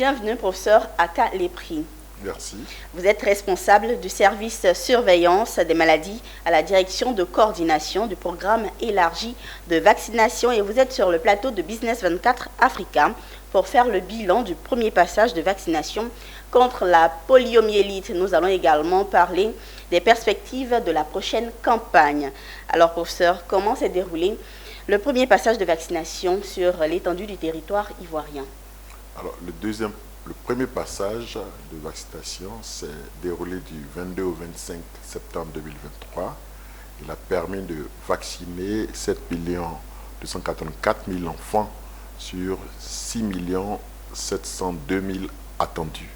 Bienvenue, professeur Aka Lepri. Merci. Vous êtes responsable du service surveillance des maladies à la direction de coordination du programme élargi de vaccination et vous êtes sur le plateau de Business 24 Africa pour faire le bilan du premier passage de vaccination contre la poliomyélite. Nous allons également parler des perspectives de la prochaine campagne. Alors, professeur, comment s'est déroulé le premier passage de vaccination sur l'étendue du territoire ivoirien? Alors, le premier passage de vaccination s'est déroulé du 22 au 25 septembre 2023. Il a permis de vacciner 7 284 000 enfants sur 6 702 000 attendus,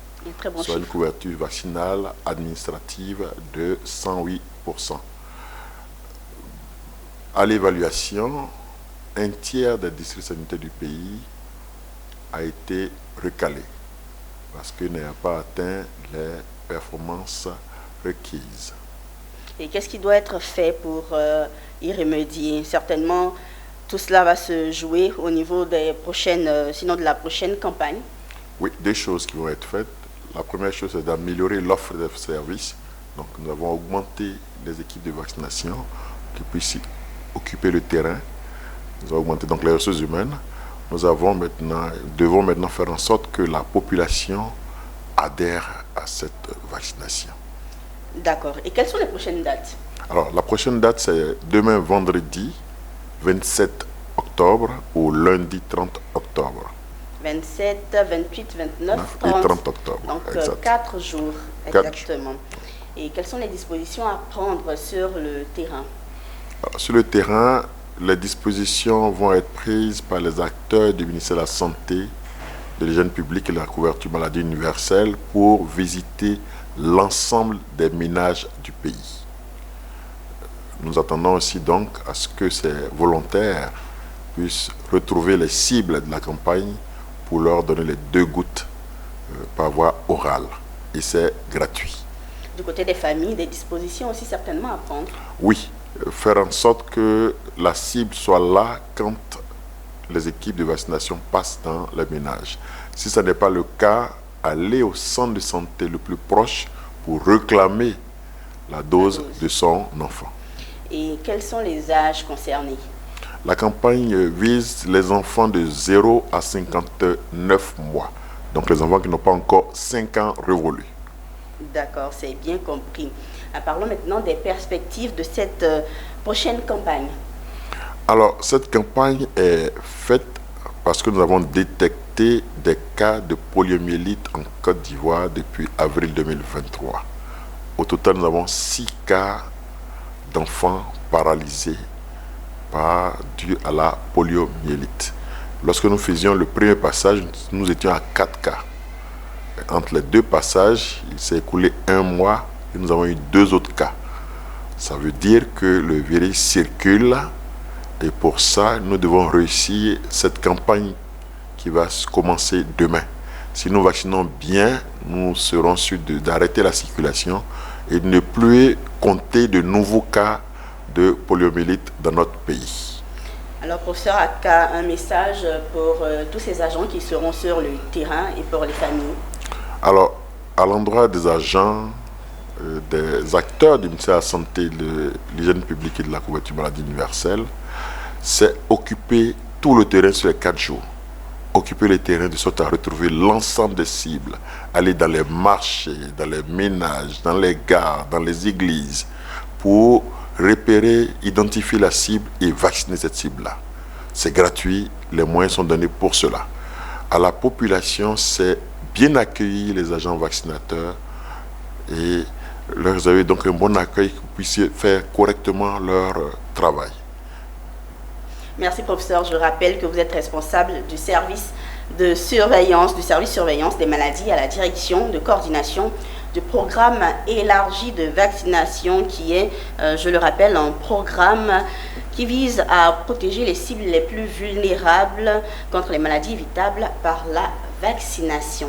soit une couverture vaccinale administrative de 108%. À l'évaluation, un tiers des districts sanitaires du pays a été recalé parce qu'il n'a pas atteint les performances requises. Et qu'est-ce qui doit être fait pour y remédier? Certainement, tout cela va se jouer au niveau des prochaines, sinon de la prochaine campagne. Oui, des choses qui vont être faites. La première chose, c'est d'améliorer l'offre de services. Donc, nous avons augmenté les équipes de vaccination qui puissent occuper le terrain. Nous avons augmenté donc les ressources humaines. Nous devons maintenant faire en sorte que la population adhère à cette vaccination. D'accord. Et quelles sont les prochaines dates? Alors, la prochaine date, c'est demain vendredi 27 octobre au lundi 30 octobre. 27, 28, 29, 30. Et 30 octobre. Donc, exact. 4 jours, 4 exactement. jours. Et quelles sont les dispositions à prendre sur le terrain? Alors, sur le terrain, les dispositions vont être prises par les acteurs du ministère de la Santé, de l'hygiène publique et de la couverture maladie universelle pour visiter l'ensemble des ménages du pays. Nous attendons aussi donc à ce que ces volontaires puissent retrouver les cibles de la campagne pour leur donner les 2 gouttes par voie orale. Et c'est gratuit. Du côté des familles, des dispositions aussi certainement à prendre? Oui. Faire en sorte que la cible soit là quand les équipes de vaccination passent dans les ménages. Si ce n'est pas le cas, aller au centre de santé le plus proche pour réclamer la dose de son enfant. Et quels sont les âges concernés? La campagne vise les enfants de 0 à 59 mois, donc les enfants qui n'ont pas encore 5 ans révolus. D'accord, c'est bien compris. Parlons maintenant des perspectives de cette prochaine campagne. Alors, cette campagne est faite parce que nous avons détecté des cas de poliomyélite en Côte d'Ivoire depuis avril 2023. Au total, nous avons 6 cas d'enfants paralysés dû à la poliomyélite. Lorsque nous faisions le premier passage, nous étions à 4 cas. Entre les 2 passages, il s'est écoulé 1 mois et nous avons eu 2 autres cas. Ça veut dire que le virus circule et pour ça, nous devons réussir cette campagne qui va commencer demain. Si nous vaccinons bien, nous serons sûrs d'arrêter la circulation et de ne plus compter de nouveaux cas de poliomyélite dans notre pays. Alors, professeur Aka, un message pour tous ces agents qui seront sur le terrain et pour les familles? Alors, à l'endroit des agents, des acteurs du ministère de la Santé, de l'hygiène publique et de la couverture maladie universelle, c'est occuper tout le terrain sur les 4 jours. Occuper le terrain de sorte à retrouver l'ensemble des cibles, aller dans les marchés, dans les ménages, dans les gares, dans les églises, pour repérer, identifier la cible et vacciner cette cible-là. C'est gratuit, les moyens sont donnés pour cela. À la population, c'est bien accueillir les agents vaccinateurs et leur avez donc un bon accueil pour qu'ils puissent faire correctement leur travail. Merci, professeur. Je rappelle que vous êtes responsable du service de surveillance, des maladies à la direction de coordination du programme élargi de vaccination qui est, je le rappelle, un programme qui vise à protéger les cibles les plus vulnérables contre les maladies évitables par la vaccination.